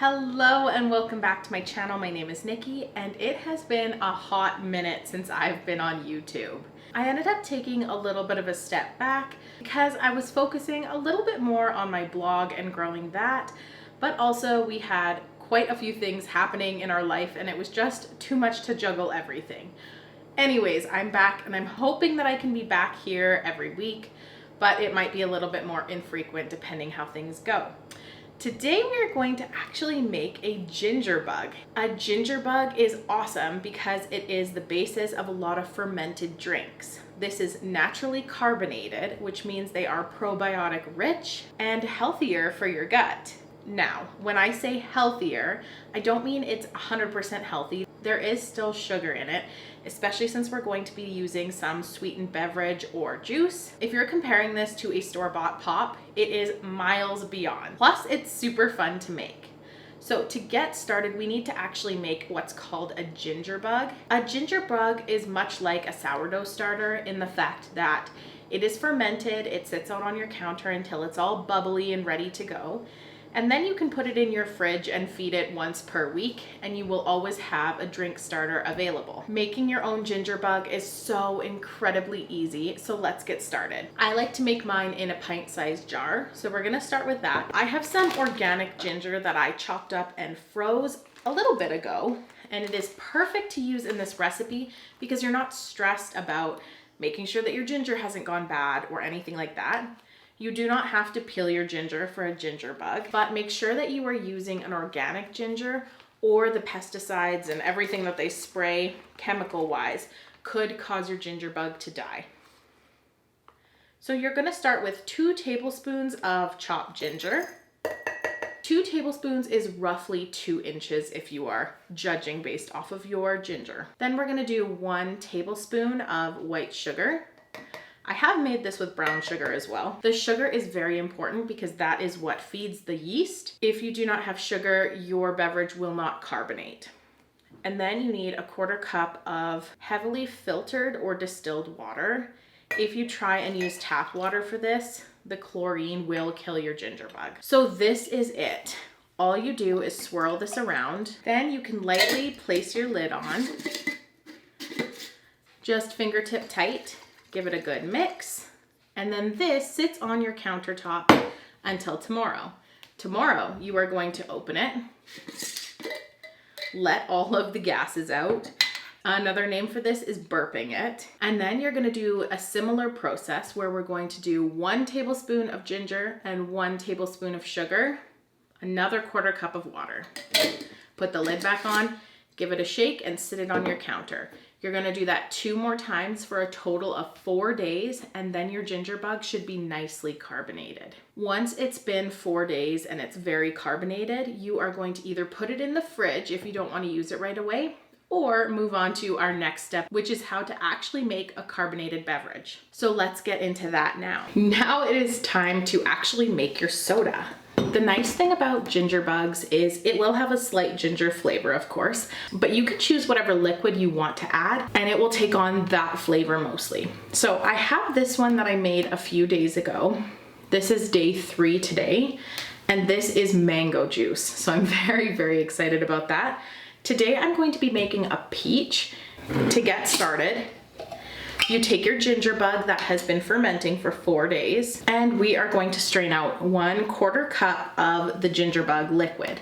Hello and welcome back to my channel. My name is Nikki and it has been a hot minute since I've been on YouTube. I ended up taking a little bit of a step back because I was focusing a little bit more on my blog and growing that, but also we had quite a few things happening in our life and it was just too much to juggle everything. Anyways, I'm back and I'm hoping that I can be back here every week, but it might be a little bit more infrequent depending how things go. Today we are going to actually make a ginger bug. A ginger bug is awesome because it is the basis of a lot of fermented drinks. This is naturally carbonated, which means they are probiotic rich and healthier for your gut. Now, when I say healthier, I don't mean it's 100% healthy. There is still sugar in it, especially since we're going to be using some sweetened beverage or juice. If you're comparing this to a store-bought pop, it is miles beyond. Plus, it's super fun to make. So to get started, we need to actually make what's called a ginger bug. A ginger bug is much like a sourdough starter in the fact that it is fermented, it sits out on your counter until it's all bubbly and ready to go. And then you can put it in your fridge and feed it once per week and you will always have a drink starter available. Making your own ginger bug is so incredibly easy, so let's get started. I like to make mine in a pint-sized jar, so we're gonna start with that. I have some organic ginger that I chopped up and froze a little bit ago, and it is perfect to use in this recipe because you're not stressed about making sure that your ginger hasn't gone bad or anything like that. You do not have to peel your ginger for a ginger bug, but make sure that you are using an organic ginger, or the pesticides and everything that they spray chemical-wise could cause your ginger bug to die. So you're gonna start with 2 tablespoons of chopped ginger. 2 tablespoons is roughly 2 inches if you are judging based off of your ginger. Then we're gonna do 1 tablespoon of white sugar. I have made this with brown sugar as well. The sugar is very important because that is what feeds the yeast. If you do not have sugar, your beverage will not carbonate. And then you need a 1/4 cup of heavily filtered or distilled water. If you try and use tap water for this, the chlorine will kill your ginger bug. So this is it. All you do is swirl this around. Then you can lightly place your lid on, just fingertip tight. Give it a good mix, and then this sits on your countertop until tomorrow. Tomorrow, you are going to open it, let all of the gases out. Another name for this is burping it. And then you're gonna do a similar process where we're going to do 1 tablespoon of ginger and 1 tablespoon of sugar, another 1/4 cup of water. Put the lid back on, give it a shake, and sit it on your counter. You're gonna do that 2 more times for a total of 4 days, and then your ginger bug should be nicely carbonated. Once it's been 4 days and it's very carbonated, you are going to either put it in the fridge if you don't wanna use it right away, or move on to our next step, which is how to actually make a carbonated beverage. So let's get into that now. Now it is time to actually make your soda. The nice thing about ginger bugs is it will have a slight ginger flavor, of course, but you can choose whatever liquid you want to add and it will take on that flavor mostly. So I have this one that I made a few days ago. This is day 3 today, and this is mango juice. So I'm very, very excited about that. Today I'm going to be making a peach. To get started, you take your ginger bug that has been fermenting for 4 days, and we are going to strain out 1/4 cup of the ginger bug liquid.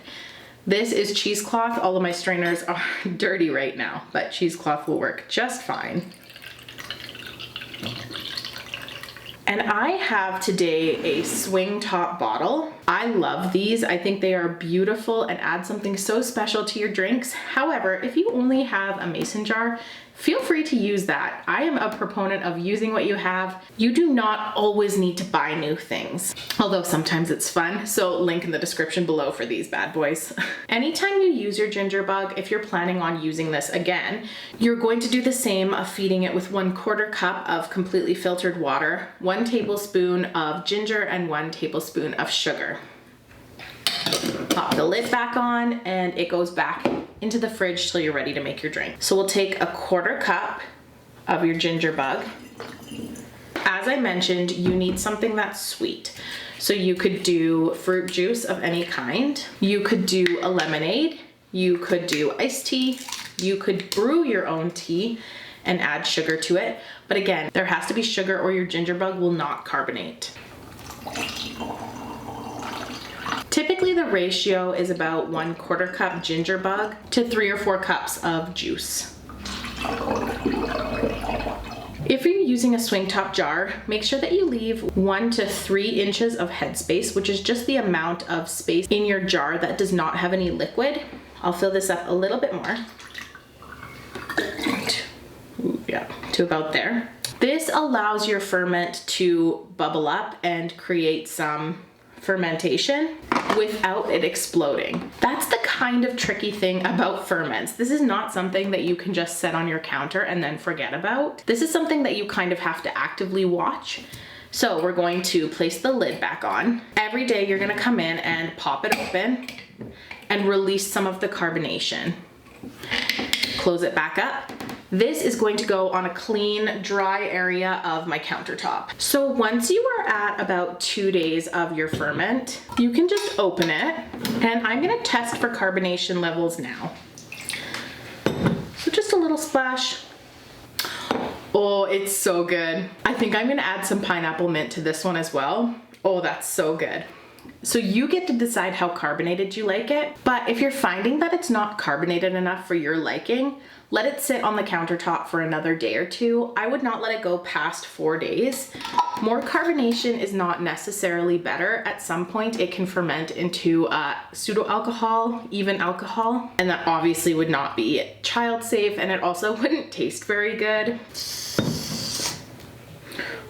This is cheesecloth. All of my strainers are dirty right now, but cheesecloth will work just fine. And I have today a swing top bottle. I love these. I think they are beautiful and add something so special to your drinks. However, if you only have a mason jar, feel free to use that. I am a proponent of using what you have. You do not always need to buy new things, although sometimes it's fun. So link in the description below for these bad boys. Anytime you use your ginger bug, if you're planning on using this again, you're going to do the same of feeding it with 1/4 cup of completely filtered water, 1 tablespoon of ginger, and 1 tablespoon of sugar. Pop the lid back on and it goes back into the fridge till you're ready to make your drink. So we'll take a 1/4 cup of your ginger bug. As I mentioned, you need something that's sweet. So you could do fruit juice of any kind. You could do a lemonade. You could do iced tea. You could brew your own tea and add sugar to it. But again, there has to be sugar or your ginger bug will not carbonate. Typically the ratio is about 1/4 cup ginger bug to 3 or 4 cups of juice. If you're using a swing top jar, make sure that you leave 1 to 3 inches of headspace, which is just the amount of space in your jar that does not have any liquid. I'll fill this up a little bit more. Yeah, to about there. This allows your ferment to bubble up and create some fermentation without it exploding. That's the kind of tricky thing about ferments. This is not something that you can just set on your counter and then forget about. This is something that you kind of have to actively watch. So we're going to place the lid back on. Every day you're gonna come in and pop it open and release some of the carbonation. Close it back up. This is going to go on a clean, dry area of my countertop. So once you are at about 2 days of your ferment, you can just open it, and I'm gonna test for carbonation levels now. So just a little splash. Oh, it's so good. I think I'm gonna add some pineapple mint to this one as well. Oh, that's so good. So you get to decide how carbonated you like it, but if you're finding that it's not carbonated enough for your liking, let it sit on the countertop for another day or two. I would not let it go past 4 days. More carbonation is not necessarily better. At some point it can ferment into pseudo alcohol, even alcohol, and that obviously would not be child safe, and it also wouldn't taste very good.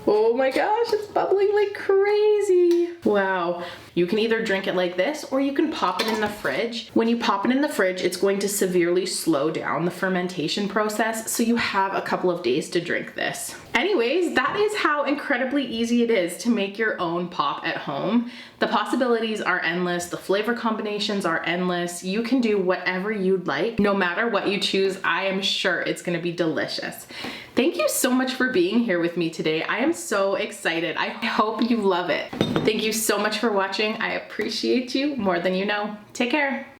Oh my gosh, it's bubbling like crazy. Wow. You can either drink it like this or you can pop it in the fridge. When you pop it in the fridge, it's going to severely slow down the fermentation process, so you have a couple of days to drink this. Anyways, that is how incredibly easy it is to make your own pop at home. The possibilities are endless. The flavor combinations are endless. You can do whatever you'd like. No matter what you choose, I am sure it's gonna be delicious. Thank you so much for being here with me today. I am so excited. I hope you love it. Thank you so much for watching. I appreciate you more than you know. Take care.